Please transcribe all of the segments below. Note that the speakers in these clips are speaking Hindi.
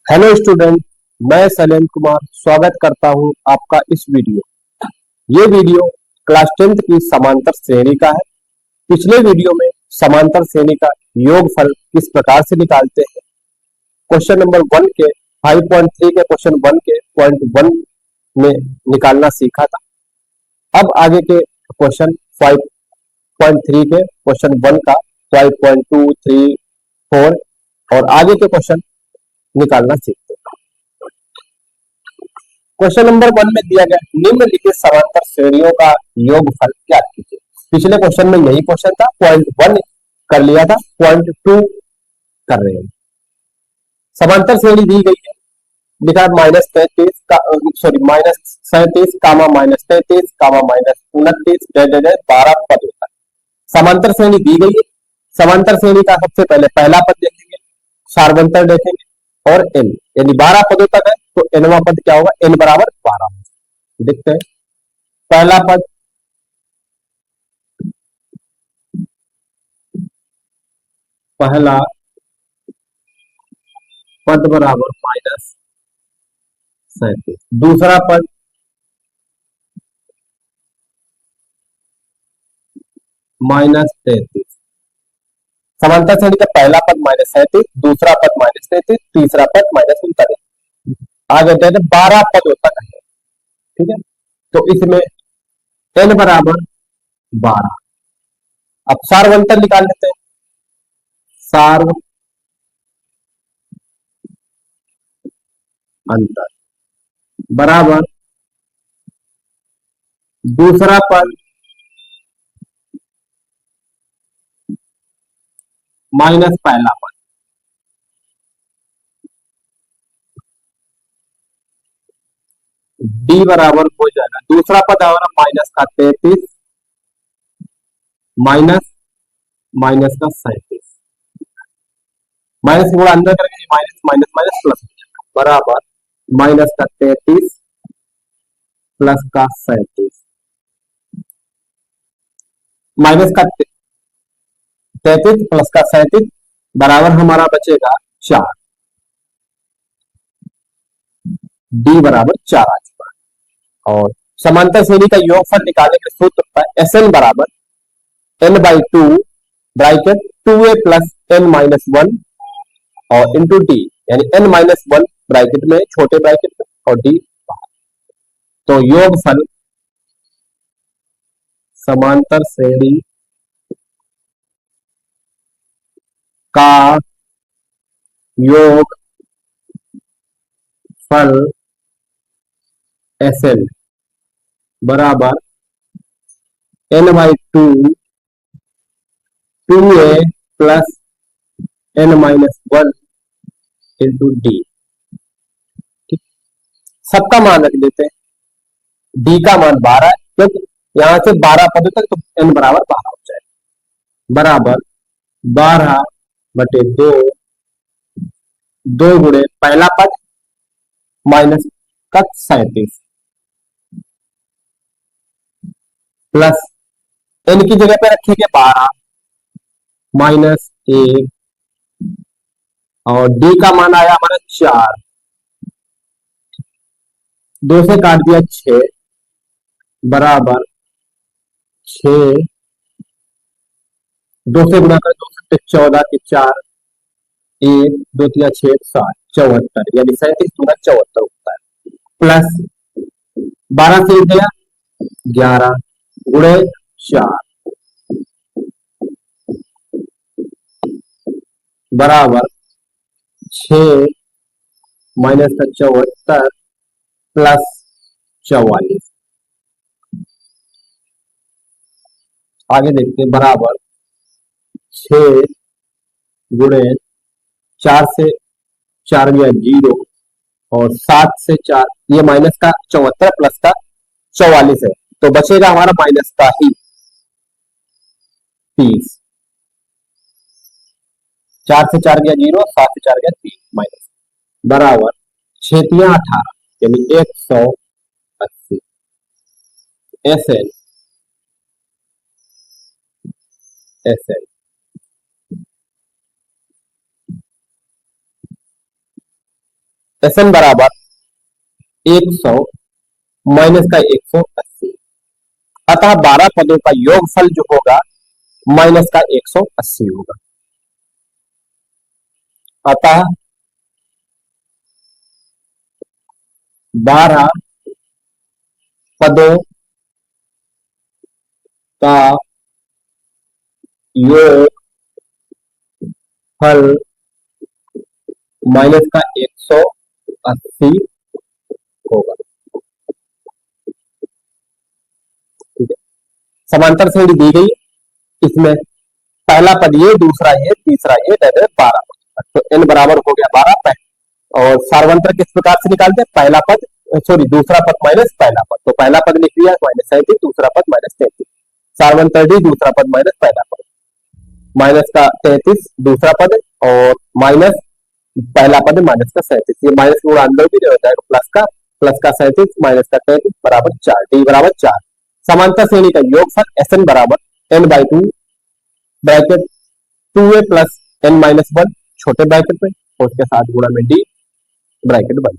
हेलो स्टूडेंट, मैं शैलेंद्र कुमार स्वागत करता हूं आपका इस ये वीडियो क्लास 10th की समांतर श्रेणी का है। पिछले वीडियो में समांतर श्रेणी का योगफल किस प्रकार से निकालते हैं, क्वेश्चन नंबर 1 के 5.3 के क्वेश्चन 1 के पॉइंट 1 में निकालना सीखा था। अब आगे के क्वेश्चन 5.3 के क्वेश्चन 1 का 5.2, 3, 4 और आगे के क्वेश्चन निकालना सीखते हैं। क्वेश्चन नंबर 1 में दिया गया निम्नलिखित समांतर श्रेणियों का योगफल ज्ञात कीजिए। पिछले क्वेश्चन में यही क्वेश्चन था, पॉइंट 1 कर लिया था, पॉइंट 2 कर रहे हैं। समांतर श्रेणी दी गई है, लिखा -33 का -37 कामा -33 कामा -29 12 पद होता है। समांतर श्रेणी दी गई है। समांतर श्रेणी का सबसे पहले पहला पद देखेंगे, सार्वंतर देखेंगे और n यानी 12 पदों तक है तो nवां पद क्या होगा, n बराबर 12। देखते हैं पहला पद पहला पद बराबर -37, दूसरा पद -33। समांतर श्रेणी का पहला पद -37, दूसरा पद -33, तीसरा पद -39। आगे 12 पदों तक है, ठीक है। तो इसमें n बराबर 12। अब सार्वंतर निकाल लेते हैं। सार्वंतर बराबर दूसरा पद माइनस पहला पद, d बराबर हो जाएगा दूसरा पद हमारा माइनस का 33 माइनस माइनस का 37, माइनस थोड़ा अंदर करेंगे, माइनस माइनस माइनस प्लस बराबर माइनस का 33 प्लस का 37, माइनस का 33 प्लस का 37 बराबर हमारा बचेगा 4, d बराबर 4 आ चुका। और समांतर श्रेणी का योगफल निकालने के सूत्र होता है Sn बराबर n/2 bracket 2a plus n minus 1 और इंटू डी, यानी n माइनस 1 ब्रैकेट में छोटे ब्रैकेट में और डी बाहर। तो योगफल समांतर श्रेणी का योगफल Sn बराबर n/2 2a plus n minus 1 into D. सबका मान रख देते हैं, डी का मान 12 है क्योंकि यहां से 12 पदों तक, तो n बराबर 12 हो जाएगा, बराबर 12/2 2 गुणे पहला पद माइनस का 37 प्लस n की जगह पे रखेंगे 12 माइनस 1 और d का मान आया हमारा 4, 2 से काट दिया 6 बराबर 6, 2 से गुणा कर 2 से 14 के 4, 1 2 3 6 7 74, यानी 37 गुना 74 होता है, प्लस 12 से गया 11 गुणे 4 बराबर 6 माइनस का 74 प्लस 44। आगे देखते हैं, बराबर 6 गुणे 4 से 4 गया 0 और 7 से 4, ये माइनस का 74 प्लस का 44 है, तो बचेगा हमारा माइनस का ही 30। 4 से 4 गया 0, 7 से 4 गया 3 माइनस, बराबर 6 3 18 यानी 180। Sn Sn एस एन बराबर 100 माइनस का 180। अतः 12 पदों का योगफल जो होगा माइनस का 180 होगा। अतः 12 पदों का योगफल माइनस का 180 होगा। ठीक है, समांतर श्रेणी दी गई, इसमें पहला पद ये, दूसरा ये, तीसरा ये, 12 पद। तो n बराबर हो गया 12। और सार्वंतर किस प्रकार से निकालते हैं? पहला पद दूसरा पद माइनस पहला पद। तो पहला पद लिख लिया -37, दूसरा पद -33। सार्वंतर डी, दूसरा पद माइनस पहला पद, माइनस का 33 दूसरा पद और माइनस पहला पद माइनस का 37। ये माइनस गुणा अंदर भी हो जाएगा, प्लस का 37 माइनस का 33 बराबर 4, डी बराबर 4। समांतर श्रेणी का योगफल एस एन बराबर n by 2 bracket 2a plus n minus 1 छोटे ब्रैकेट में और उसके साथ गुणा में डी ब्रैकेट बन।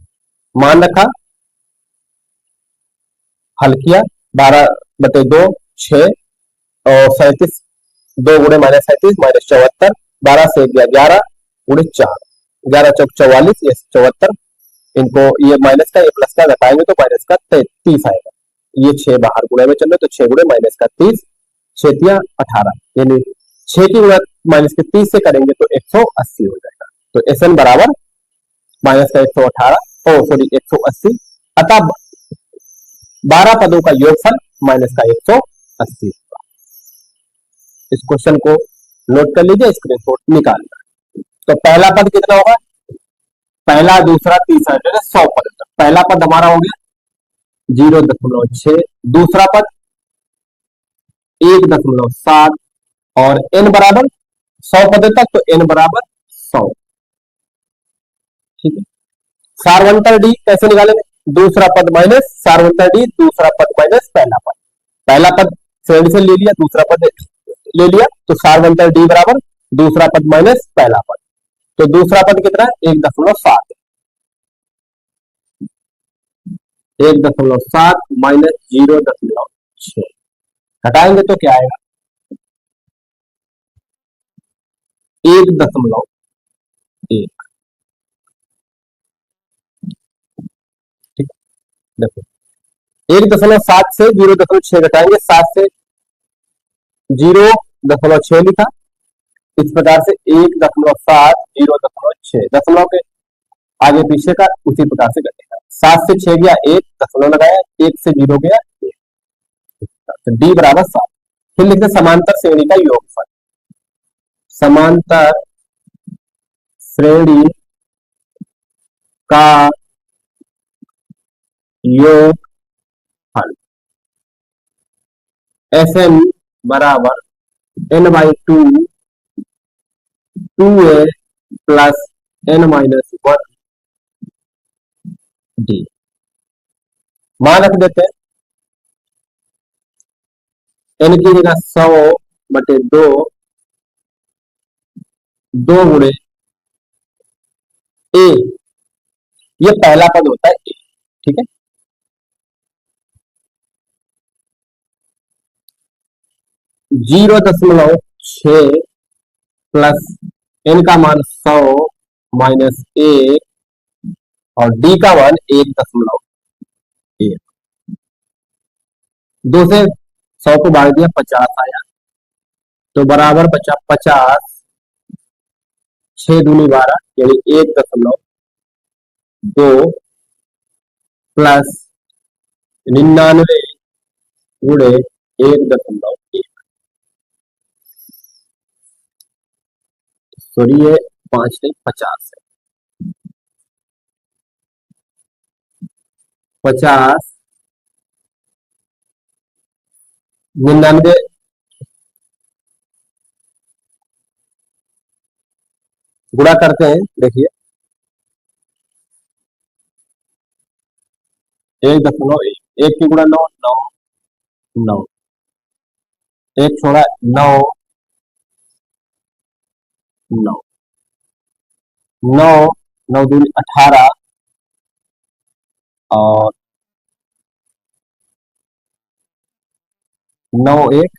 मान रखा, हल किया, 12/2 6 और 37 2 गुणे -37 -74, 12 से गया 11 गुणे 4, 11 चौक 44, ये 74। इनको ये माइनस का ये प्लस का घटाएंगे तो माइनस का 30 आएगा। ये 6 बाहर गुणे में चल रहे तो 6 गुणे माइनस का 30, 6 18, यानी 6 की गुणा माइनस के 30 से करेंगे तो 180 हो जाएगा। तो एस एन बराबर माइनस का 180। अतः 12 पदों का योगफल माइनस का 180। इस क्वेश्चन को नोट कर लीजिए, स्क्रीनशॉट निकालना। तो पहला पद कितना होगा? पहला, दूसरा, तीसरा, 100 पद तक। पहला पद हमारा हो गया 0.6, दूसरा पद 1.7 और n बराबर 100 पद तक, तो n बराबर 100। ठीक है, सार्वंतर डी कैसे निकालेंगे? दूसरा पद माइनस सार्वंतर डी, दूसरा पद माइनस पहला पद। पहला पद श्रेणी से ले लिया, दूसरा पद ले लिया, तो सार्वंतर डी बराबर दूसरा पद माइनस पहला पद। तो दूसरा पद कितना है? 1.7, 1.7 माइनस 0.6 घटाएंगे तो क्या आएगा? 1.1। ठीक, देखो 1.7 से 0.6 घटाएंगे, 7 से 0.6 लिखा, इस प्रकार से 1.7 0.6 दशमलव के आगे पीछे का उसी प्रकार से घटेगा। 7 से 6 गया 1, दशमलव लगाया, 1 से 0 गया 1, तो डी बराबर 7। फिर लिखते समांतर श्रेणी का योगफल। समांतर श्रेणी का योगफल एस एन बराबर n by 2 2a plus n minus 1 D. मान रख देते हैं, n की जगह 100/2, 2 गुणे a, ये पहला पद होता है a। ठीक है, जीरो दशमलव 6 प्लस n का मान 100 माइनस 1 और d का मान 1.1। 2 से 100 को भाग दिया, 50 आया, तो बराबर 50, 6 दूनी 12, यानी 1.2 प्लस 99 गुणे 1.1। सॉरी, ये 5 नहीं 50 है। 50 99 गुणा करते हैं, देखिए 1.1, 1 की गुणा 9, 9, 9, 1 छोड़ा 9, 9, 9, 9 दूनी 18, और 9 एक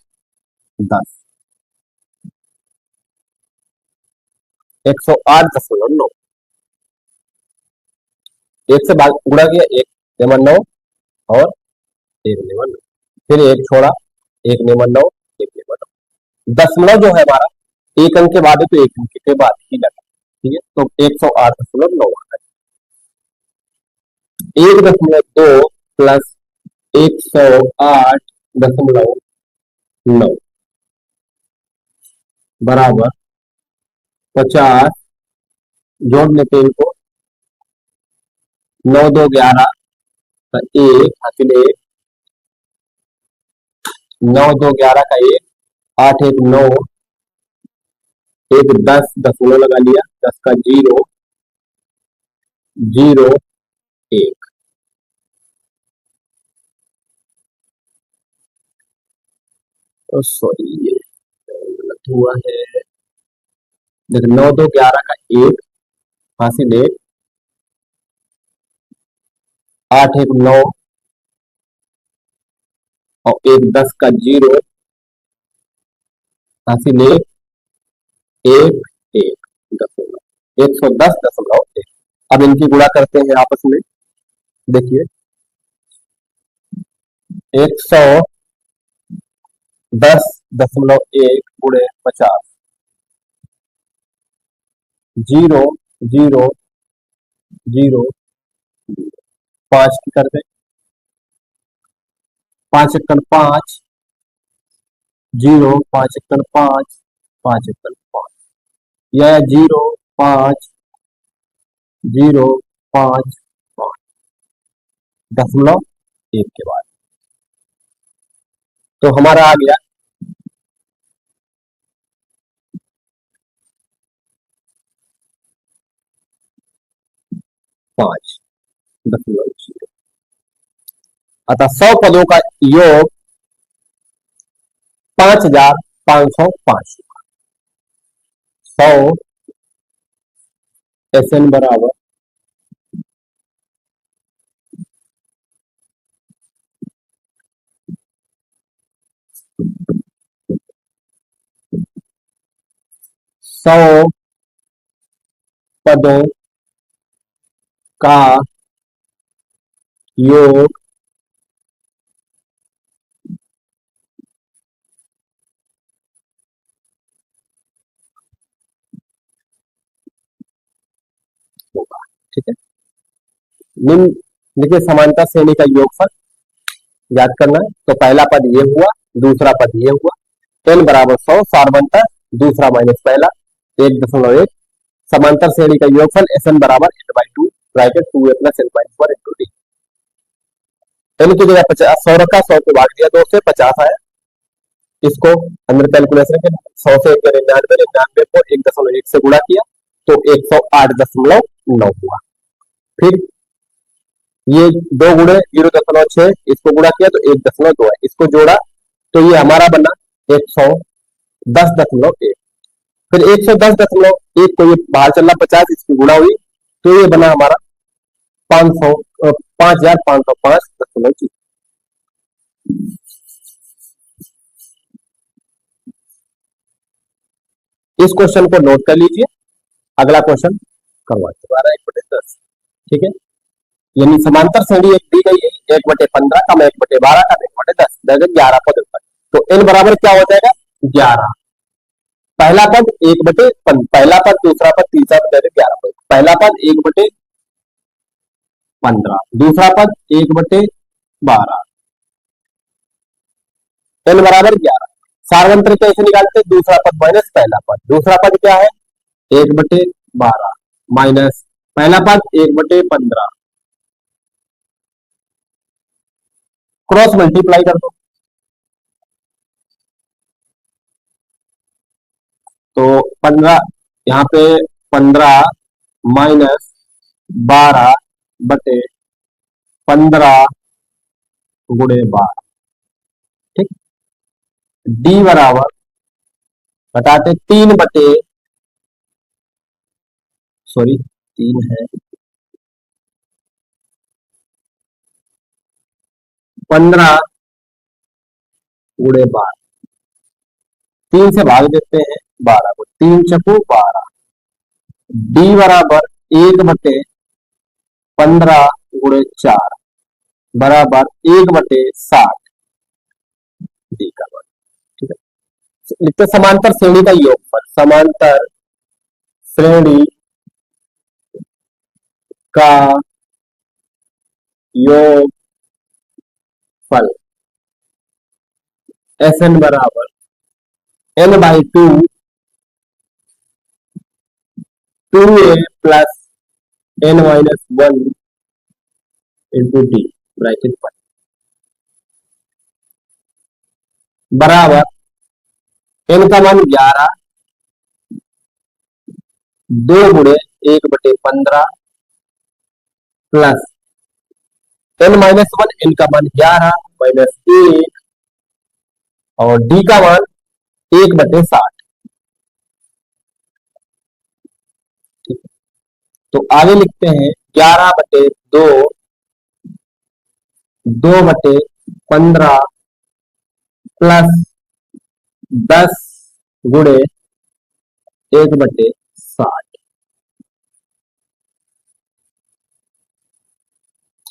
10, 108.9। एक से भाग गुणा किया, एक नेमन 9 और एक नेमन 9, फिर एक छोड़ा, एक नेमन 9, एक नेमन 9। दशमलव जो है हमारा एक अंक के बाद है, तो एक अंक के बाद ही लगा। ठीक है, तो 108.9 आता है। 1.2 प्लस 108.9 बराबर 50। जोड़ लेते हैं इनको, 9 2 11 का एक हासिल एक, 9 2 11 का एक, 8 1 9, एक 10 दशमलव लगा लिया, 10 का 0 0 1। सॉरी ये गलत हुआ है। देखो 9 2 11 का एक हासिल एक, 8 1 9 और एक 10 का 0 हासिल एक, 1 1 दशमलव 110.1। अब इनकी गुणा करते हैं आपस में। देखिए 110.1 गुणे 50, 0 0 0 5 की कर दे, 5 एकड़ 5, 0 5 एकड़ 5, 5 एकड़ 5, यह 0 5 0 5 5 दशमलव एक के बाद। तो हमारा आ गया 5.0। अतः 100 पदों का योग 5505। 100 SN बराबर 100 पदों का योग 100 होगा। ठीक है, निम्नलिखित समांतर श्रेणी का योगफल याद करना है। तो पहला पद ये हुआ, दूसरा पद ये हुआ, n बराबर 100 सार्वंतर, दूसरा माइनस पहला 1.1। समांतर श्रेणी का योगफल SN बराबर n/2 bracket 2a plus n/4 into D. n की जगह 50, 100 रखा, 100 को भाग दिया 2 से 50 आया। इसको अंदर कैलकुलेशन के 100 से 99, 99 को 1.1 से गुणा किया तो 108.9 हुआ। फिर ये 2 गुणे 0.6, इसको गुणा किया तो 1.2 है, इसको जोड़ा तो ये हमारा बना 110.1। फिर 110.1 को ये बाहर चलना 50, इसकी गुणा हुई तो ये बना हमारा 500 5505.0। इस क्वेश्चन को नोट कर लीजिए, अगला क्वेश्चन करवाते 12/10। ठीक है, यानी समांतर श्रेणी एक दी गई है 1/15 का, 1/12 का, 1/10 11 पद पर। तो n बराबर क्या हो जाएगा 11। पहला पद 1/15, पहला पद, दूसरा पद, तीसरा पद 11 पद। पहला पद 1/15, दूसरा पद 1/12, n बराबर 11। सार्वंत्र कैसे निकालते हैं, दूसरा पद माइनस पहला पद। दूसरा पद क्या है 1/12 माइनस पहला पद 1/15, क्रॉस मल्टीप्लाई कर दो तो 15, यहाँ पे 15 माइनस 12/15 गुणे 12। ठीक, डी बराबर घटाते 3 बटे, सॉरी 3 है 15 गुणे 12, 3 से भाग देते हैं 12 को, 3 चकू 12, डी बराबर 1/15 गुणे 4 बराबर 1/60 डी का मान। ठीक है, लिखते समांतर श्रेणी का योगफल, समांतर श्रेणी का योगफल एस एन बराबर n/2 2a plus n-1 into D bracket पर बराबर n का मान 11, 2 गुणे 1/15 प्लस n-1, n का मान 11 माइनस 1 और डी का मान 1/60। तो आगे लिखते हैं 11/2 2/15 प्लस 10 गुणे 1/60।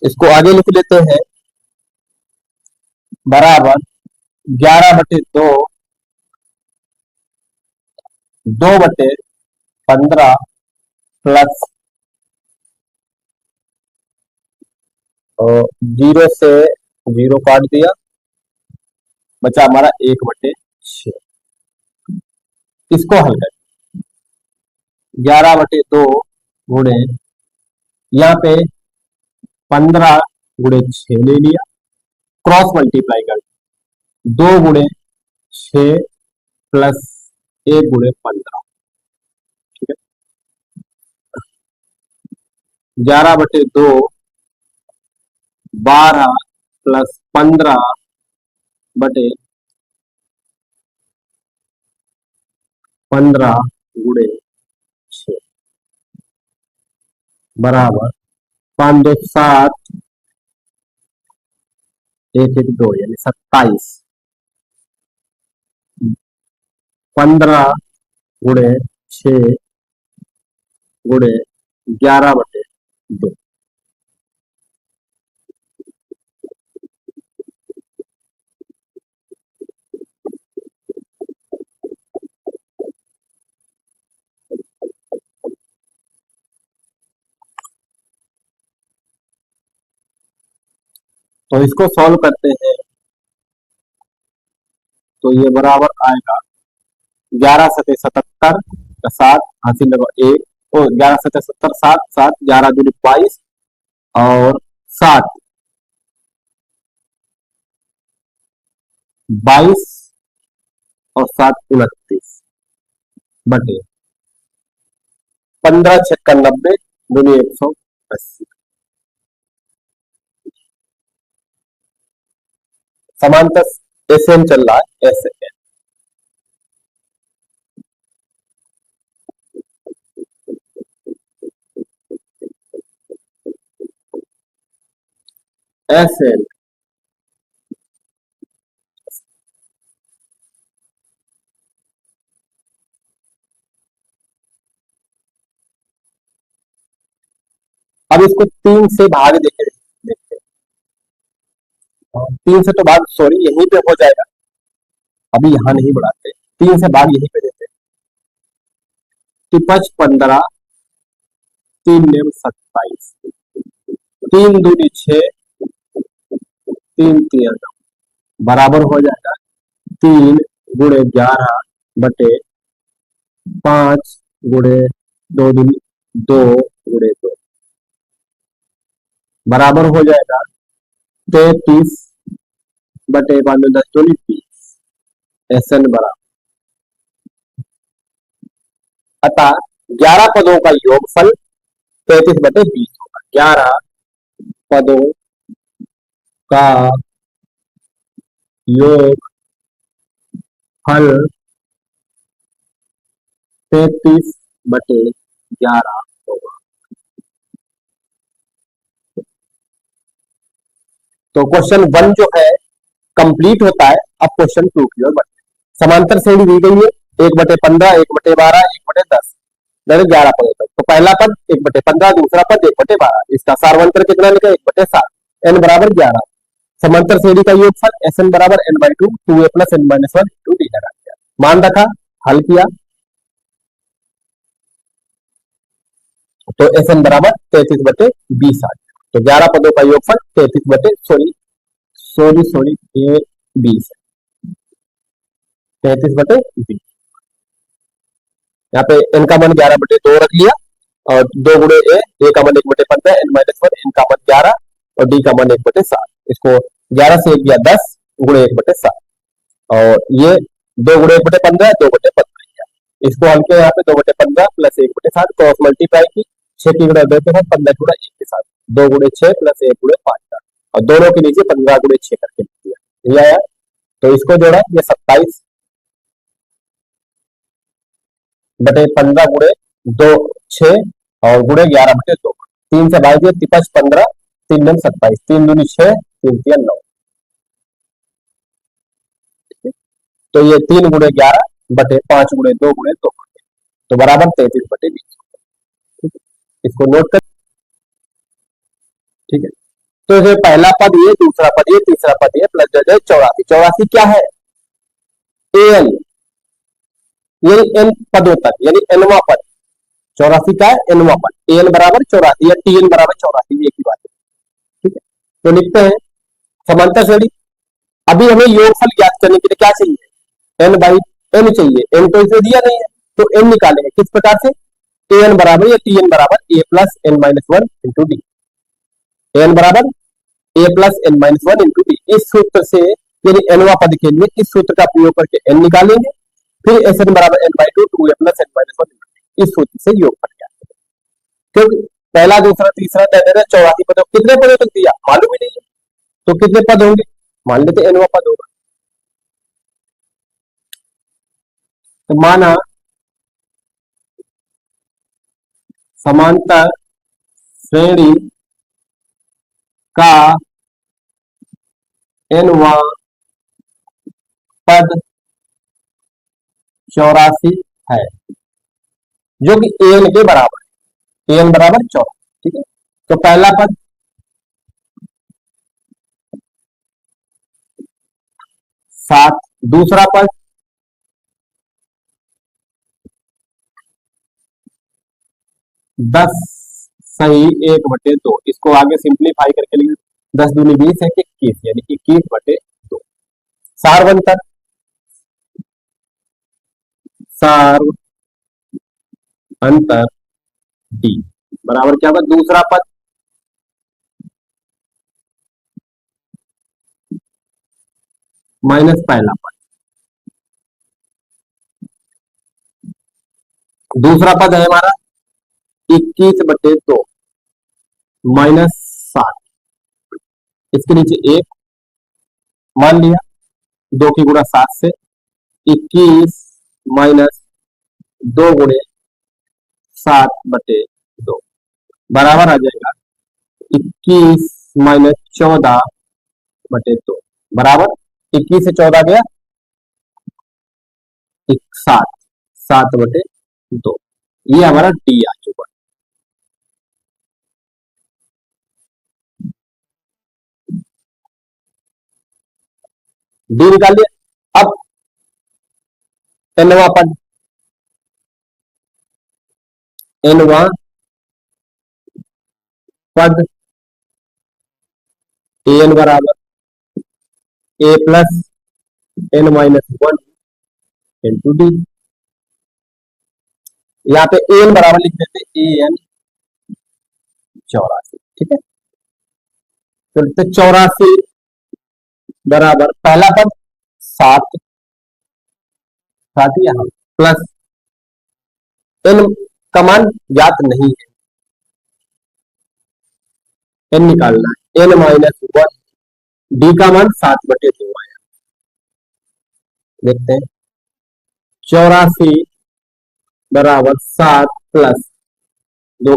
इसको आगे लिख लेते हैं बराबर 11/2 2/15 प्लस 0 से 0 काट दिया, बचा हमारा 1/6। इसको हल कर 11/2 गुणे यहाँ पे 15 गुणे 6 ले लिया, क्रॉस मल्टीप्लाई कर 2 गुणे 6 प्लस 1 गुणे 15। ठीक है, 11/2 12 प्लस 15/15 गुणे 6 बराबर 5 2 7 1 1 2 यानी 27। 15 गुणे 6 गुणे 11/2। तो इसको सॉल्व करते हैं तो ये बराबर आएगा 11 सते 77 का 7 हासिल लगा 1 और 11 सते 70 7 7 11 दूनी 22 और 7 22 और 7 29 बटे 15 छक्का 90 दूनी 180। समांतर एसएन चल रहा है, एसएन एसएन अब इसको 3 से भाग देखते हैं, 3 से तो भाग सॉरी यहीं पे हो जाएगा, अभी यहां नहीं बढ़ाते, 3 से भाग यहीं पे देते हैं। 15 3 नेम 27 3 दूनी 6 3 3 बराबर हो जाएगा 3 गुणे 11 बटे 5 गुणे 2 दूनी 2 गुणे 2 बराबर हो जाएगा 33 बटे 5 10 दूनी 20। एसएन बराबर अतः 11 पदों का योगफल 33/20 होगा। 11 पदों का योग फल 33/11 होगा। तो क्वेश्चन 1 जो है कंप्लीट होता है। अब क्वेश्चन 2 की ओर बढ़ते हैं। समांतर श्रेणी दी गई है 1/15, 1/12, 1/10, 11 पदों तक। तो पहला पद 1/15, दूसरा पद 1/12, इसका सार्वंतर कितना लिखा 1/7, n बराबर 11। समांतर श्रेणी का योगफल Sn बराबर n/2, 2a plus n minus 1 into D लगा दिया, मान रखा, हल किया तो Sn बराबर 33/20 आ गया। तो 11 पदों का योगफल 20 33/20। यहाँ पे n का मान 11/2 रख लिया और 2 गुणे a का मान 1/15, n माइनस 1, n का मान 11 और d का मान 1/7। इसको 11 से 1 गया 10 गुणे 1/7 और ये 2 गुणे 1/15, 2/15 गया। इसको हल किया यहाँ पे 2/15 प्लस 1/7, क्रॉस मल्टीप्लाई की 6 की गुणा 2 के साथ, 15 की गुणा 1 के साथ, 2 गुणे 6 प्लस 1 गुणे 5 का, और दोनों के नीचे 15 गुणे 6 करके लिख दिया, ये आया। तो इसको जोड़ा, ये 27 बटे 15 गुणे 2 6 और गुणे 11/2, 3 से भाग दिया, 15, 3 9 27, 3 दूनी 6, 3 3 9। तो ये 3 गुणे 11 बटे 5 गुणे 2 गुणे 2 तो बराबर 33/20। इसको नोट कर, ठीक है। तो ये पहला पद ये, दूसरा पद ये, तीसरा पद ये, प्लस 84। 84 क्या है, एन, यानी एन पदों तक, यानी एनवा पद। 84 का है एनवा पद, एन बराबर 84 या टी एन बराबर 84, एक ही बात है, ठीक है। तो लिखते हैं समांतर श्रेणी। अभी हमें योगफल ज्ञात करने के लिए क्या चाहिए, एन बाई एन चाहिए, एन तो इसे दिया नहीं है तो एन निकालेंगे किस प्रकार से, ए एन बराबर या टी एन बराबर A plus N minus 1 into D, N बराबर A plus N minus 1 into D. इस सूत्र से, यानी एनवा पद के लिए इस सूत्र का प्रयोग करके एन निकालेंगे, फिर एस एन बराबर N by 2, 2 A plus N minus 1, इस सूत्र से योगफल ज्ञात करेंगे। क्योंकि पहला दूसरा तीसरा 84 पद, कितने पदों तक दिया मालूम ही नहीं है, तो कितने पद होंगे, मान लेते एनवा पद होगा। तो माना समांतर श्रेणी का एनवा पद 84 है, जो कि एन के बराबर है, एन बराबर 84, ठीक है। तो पहला पद 7, दूसरा पद 10 सही 1/2, इसको आगे सिंप्लीफाई करके लिखें, 10 दूनी 20 है 21, यानी 21/2। सार्वंतर, सार अंतर डी बराबर क्या होगा, दूसरा पद माइनस पहला पद, दूसरा पद है हमारा 21/2 माइनस 7, इसके नीचे 1 मान लिया, 2 की गुणा 7 से 21 माइनस 2 गुणे 7/2 बराबर आ जाएगा 21 माइनस 14/2 बराबर 21 से 14 गया 7, 7/2, ये हमारा डी आ चुका है। डी निकाल लिया। अब एनवा पद, एनवा पद एन बराबर A plus N minus 1 into D, यहाँ पे एन बराबर लिख देते ए एन 84, ठीक है। तो 84 बराबर पहला पद 7 यहाँ प्लस एन का मान ज्ञात नहीं है, एन निकालना है, एन माइनस 1, डी का मान 7/2 आया, देखते हैं 84 बराबर 7 प्लस 2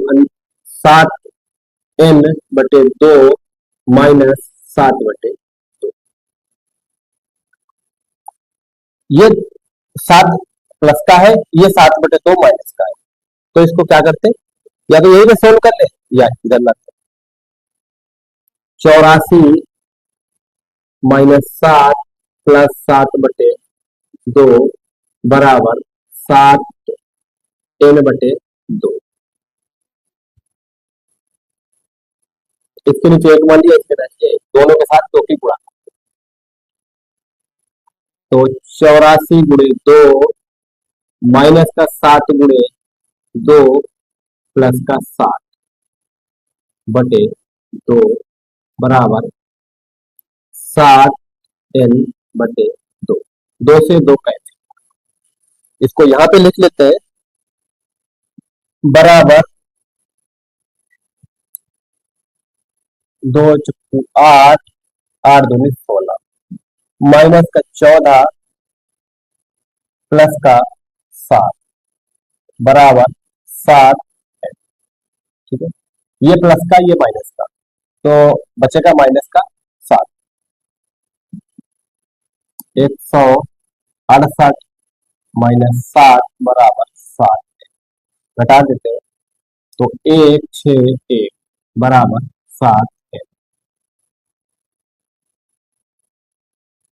7 n/2 माइनस 7/2। ये 7 प्लस का है, ये 7/2 माइनस का है। तो इसको क्या करते हैं, या तो यही में सोल्व कर ले या इधर लाते। 84 - 7 + 7/2 बराबर 7n/2। इसके नीचे एक मान लिया, इसके नीचे दोनों के साथ 2 की गुणा। तो 84 × 2 माइनस का 7 × 2 प्लस का 7/2 बराबर 7n/2। 2 से 2 कैंसिल। इसको यहां पे लिख लेते हैं, बराबर 2 × 8, 8 दूनी 16 माइनस का 14 प्लस का 7 बराबर 7। ठीक है, ये प्लस का ये माइनस का, तो बचेगा माइनस का 7। 168 - 7 बराबर 7। घटा देते हैं तो 161 बराबर 7 है।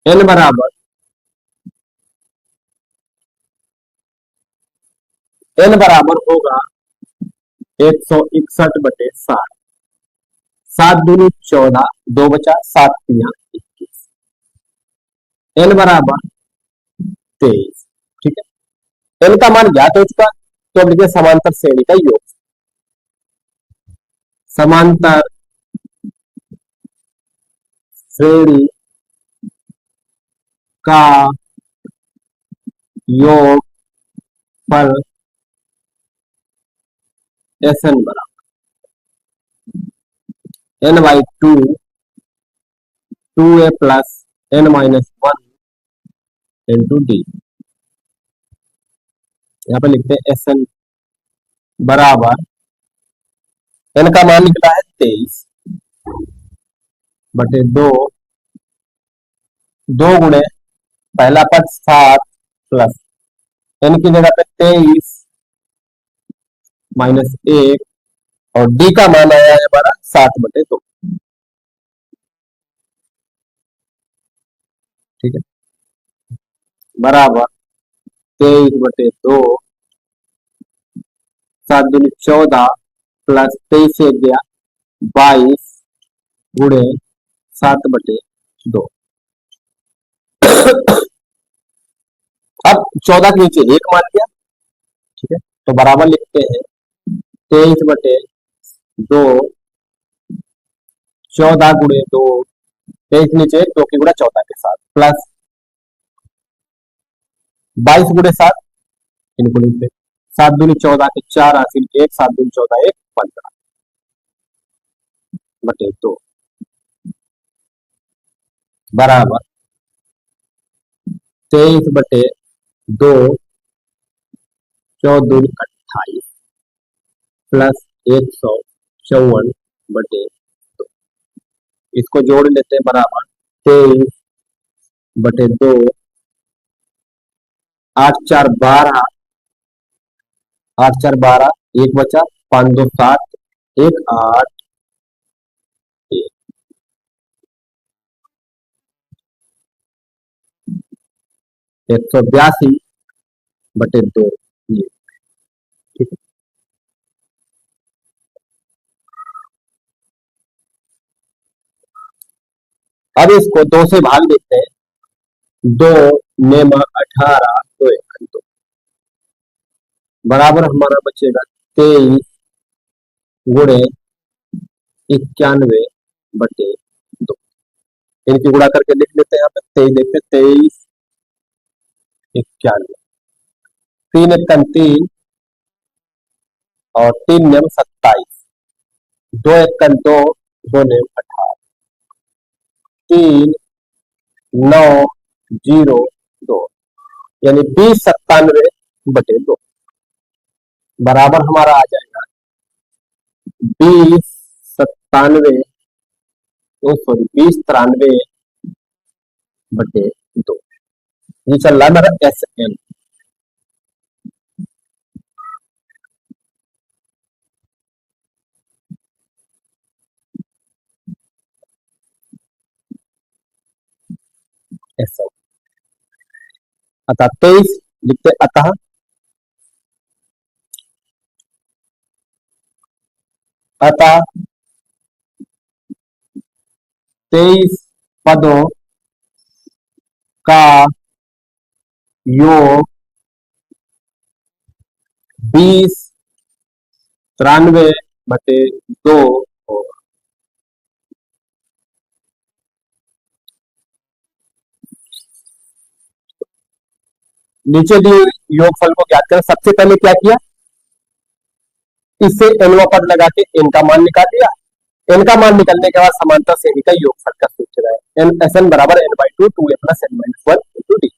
n बराबर होगा 161/60। 7 दूनी 14, 2 बचा, 7 तिया 21। n बराबर 23। ठीक है, n का मान ज्ञात हो चुका, तो अब लिखिए समांतर श्रेणी का योग। समांतर श्रेणी का योग फल Sn बराबर n/2 2a + n-1 × d। यहाँ पे लिखते हैं Sn बराबर, n का मान निकला है 23/2। 2 गुणे पहला पद 7 प्लस n की जगह पे 23 - 1 और d का मान आया है हमारा 7/2। ठीक है, बराबर 23/2, 7 दूनी 14 प्लस 23 से गया 22 गुणे 7/2। अब 14 के नीचे 1 मान लिया। ठीक है, तो बराबर लिखते हैं 23/2, 14 गुणे 2, 23 नीचे 2 की गुणा 14 के साथ प्लस 22 गुणे 7, इनको लिखते 7 दूनी 14 के 4 हासिल 1, 7 दूनी 14 1 15/2 बराबर 23/2, 14 दूनी 28 प्लस 154/2। इसको जोड़ लेते हैं, बराबर 23/2, 8 4 12, 8 4 12, 1 बचा, 5 2 7, 1 8, 182/2। ठीक है, अब इसको 2 से भाग देते हैं। 2 नेम 18, 2 1 2 बराबर हमारा बचेगा 23 गुणे 91/2। इनकी गुणा करके लिख लेते हैं, यहाँ पे 23 देखते 23 91, 3 1 3 और 3 नेम 27, 2 1 2, 2 नेम 18, 3 9 0 2 यानी 2097/2 बराबर हमारा आ जाएगा 2097 तो सॉरी 2093/2 ये चल रहा है मेरा SN। SN अतः 23 लिखते अतः अतः 23 पदों का योग 2093/2 होगा। नीचे दिए योगफल को ज्ञात करें। सबसे पहले क्या किया, इससे एनवा पद लगा के एन का मान निकाल दिया। एन का मान निकलने के बाद समांतर श्रेणी का योगफल का सूत्र है एन एस एन बराबर n/2 2a + n-1 × d।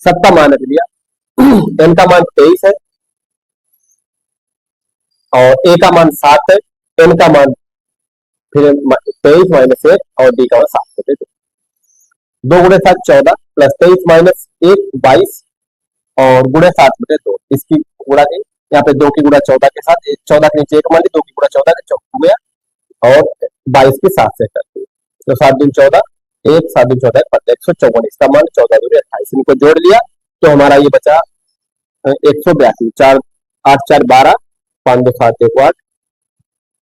सबका मान रख दिया। एन का मान 23 है और ए का मान 7 है। एन का मान फिर 23 - 1 और डी का मान 7 है। 2 × 7 14 + 23 - 1 22 और गुणे 7/2 इसकी गुणा की। यहाँ पे 2 की गुणा 14 के साथ 14 के नीचे 1 मान ली, 2 की गुणा 14 के 4 हो गया और 22 की 7 से करती है तो 7 दूनी 14 1 7 दूनी 14 154 इसका मान 14 दूनी 28 इनको जोड़ लिया तो हमारा ये बचा 182 4 8 4 12 5 2 7 1 8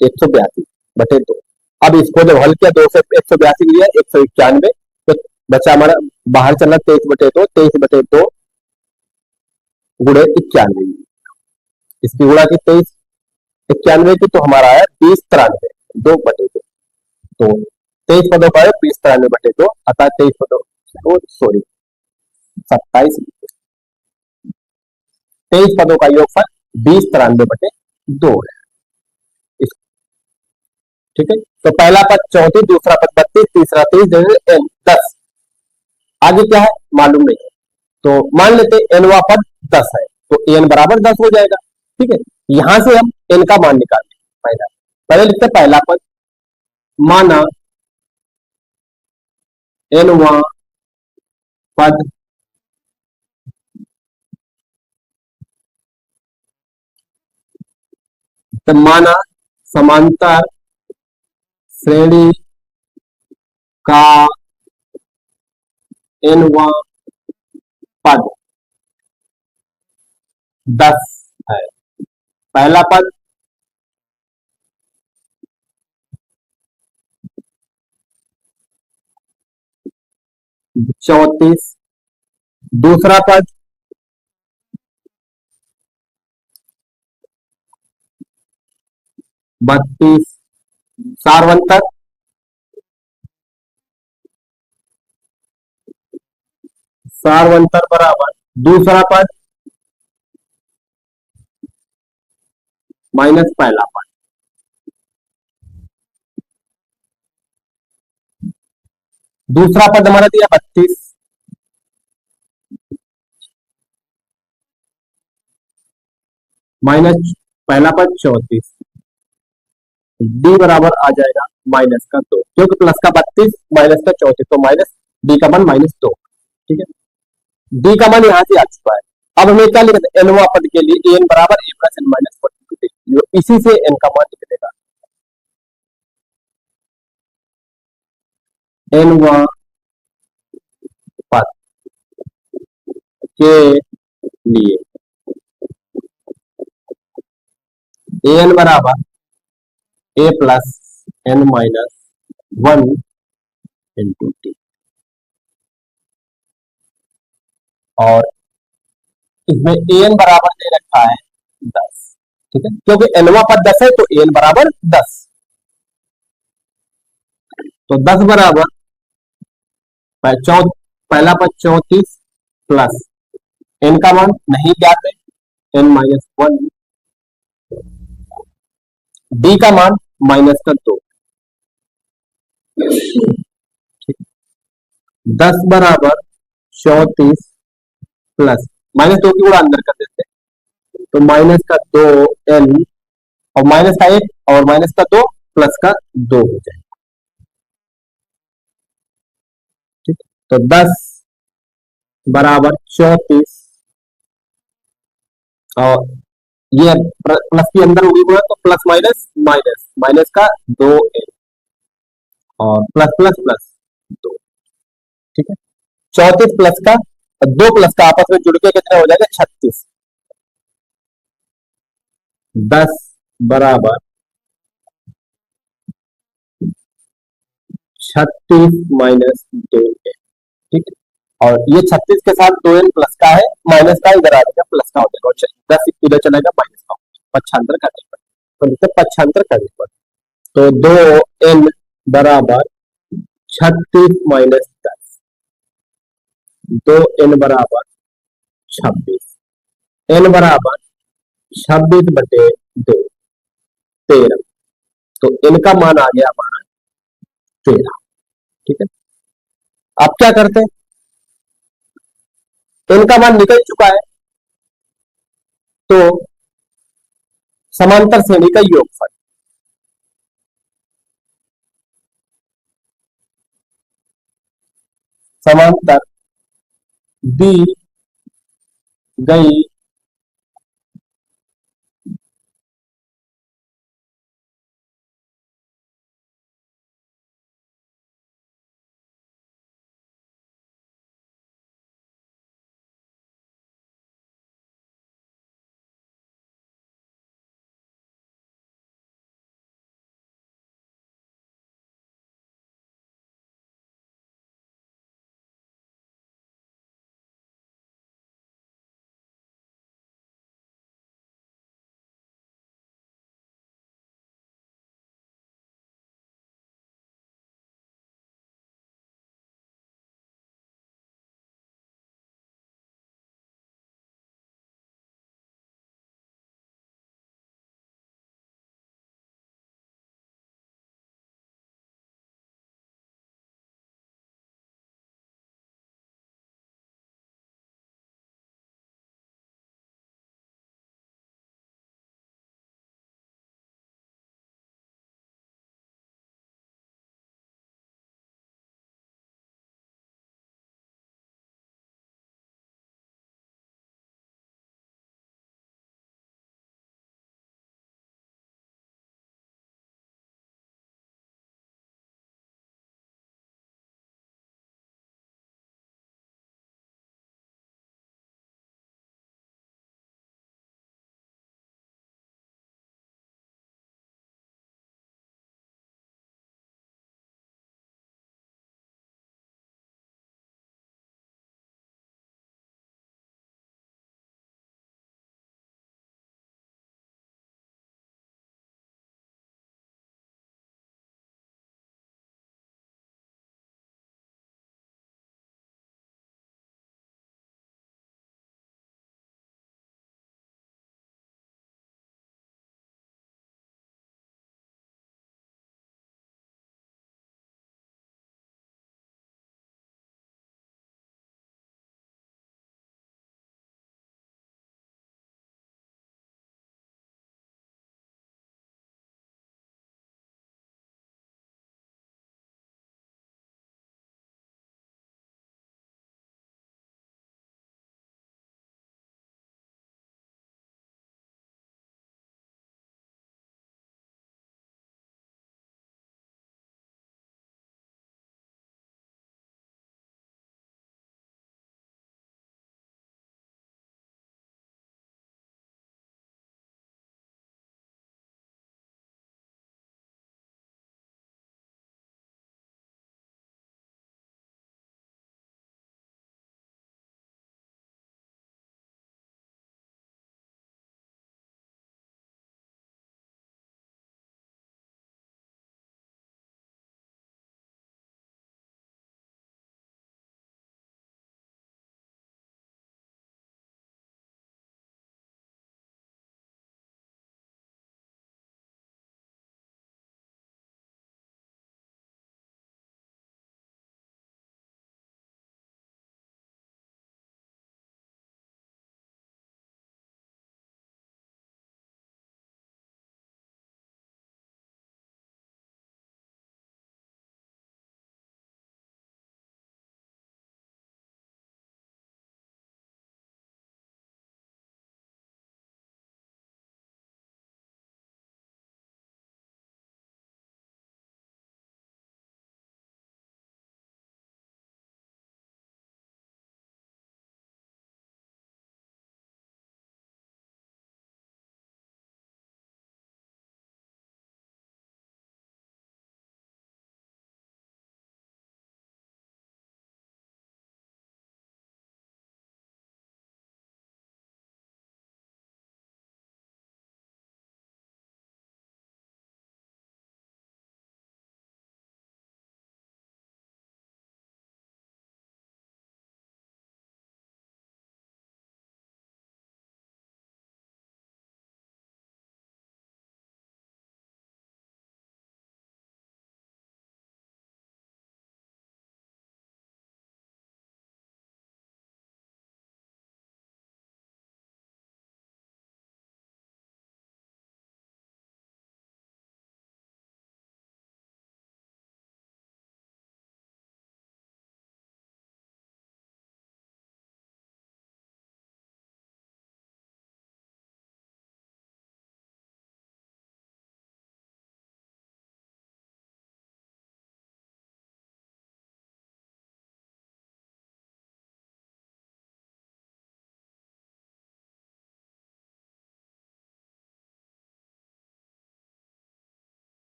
182/2। अब इसको जब हल किया 2 से 182 लिया 191 तो बचा हमारा बाहर चलना 23/2 23/2 गुणे 91 इसकी गुणा की 23 91 की तो हमारा आया 2093/2 तो 23 पदों का है 2093/2 अतः 23 पदों सॉरी 23 पदों का योगफल 2093/2 है। ठीक है, तो पहला पद 34 दूसरा पद 32 तीसरा 30 एन 10 आगे क्या है मालूम नहीं है तो मान लेते एनवा पद 10 है तो एन बराबर 10 हो जाएगा। ठीक है, यहां से हम एन का मान निकालेंगे। पहले लिखते पहला पद माना एनवा पद तो माना समांतर श्रेणी का एनवा पद 10 है। पहला पद चौतीस दूसरा पद 32 सार्वंतर बराबर दूसरा पद माइनस पहला पद। दूसरा पद हमारा दिया 32 माइनस पहला पद 34 डी बराबर आ जाएगा माइनस का 2 क्योंकि प्लस का 32 माइनस का 34 तो माइनस डी का मान -2। ठीक है, डी का मान यहां से आ चुका है। अब हमें क्या लिखते हैं एनवा पद के लिए एन बराबर ए + n-1 इसी से एन का मान निकलेगा। एनवा पद के लिए एन बराबर a + n-1 × t और इसमें an बराबर दे रखा है 10। ठीक है, क्योंकि एनवा पद 10 है तो an बराबर 10 तो 10 बराबर पहला पद 34 प्लस n का मान नहीं ज्ञात है n-1 डी का मान -2 10 बराबर 34 प्लस -2 की गुणा अंदर कर देते हैं तो -2 n और -1 और -2 प्लस का 2 हो जाएगा। तो 10 बराबर 34, और ये प्लस के अंदर उड़ी हुआ है तो प्लस माइनस माइनस माइनस का 2n, और प्लस प्लस प्लस 2। ठीक है, 34 प्लस का 2 प्लस का आपस में जुड़ के कितना हो जाएगा 36। 10 बराबर 36 माइनस 2n। ठीक है, और ये 36 के साथ 2n प्लस का है, माइनस का इधर आ जाएगा, प्लस का हो जाएगा, और 10 इधर चलेगा, माइनस का हो जाएगा, पक्षांतर करने पर, तो मतलब पक्षांतर करने पर तो 2n बराबर 36 माइनस 10, 2n बराबर 26, n बराबर 26/2, 13। तो n का मान आ गया हमारा 13। ठीक है, अब क्या करते हैं, n का मान निकल चुका है, तो समांतर श्रेणी का योगफल, समांतर दी गई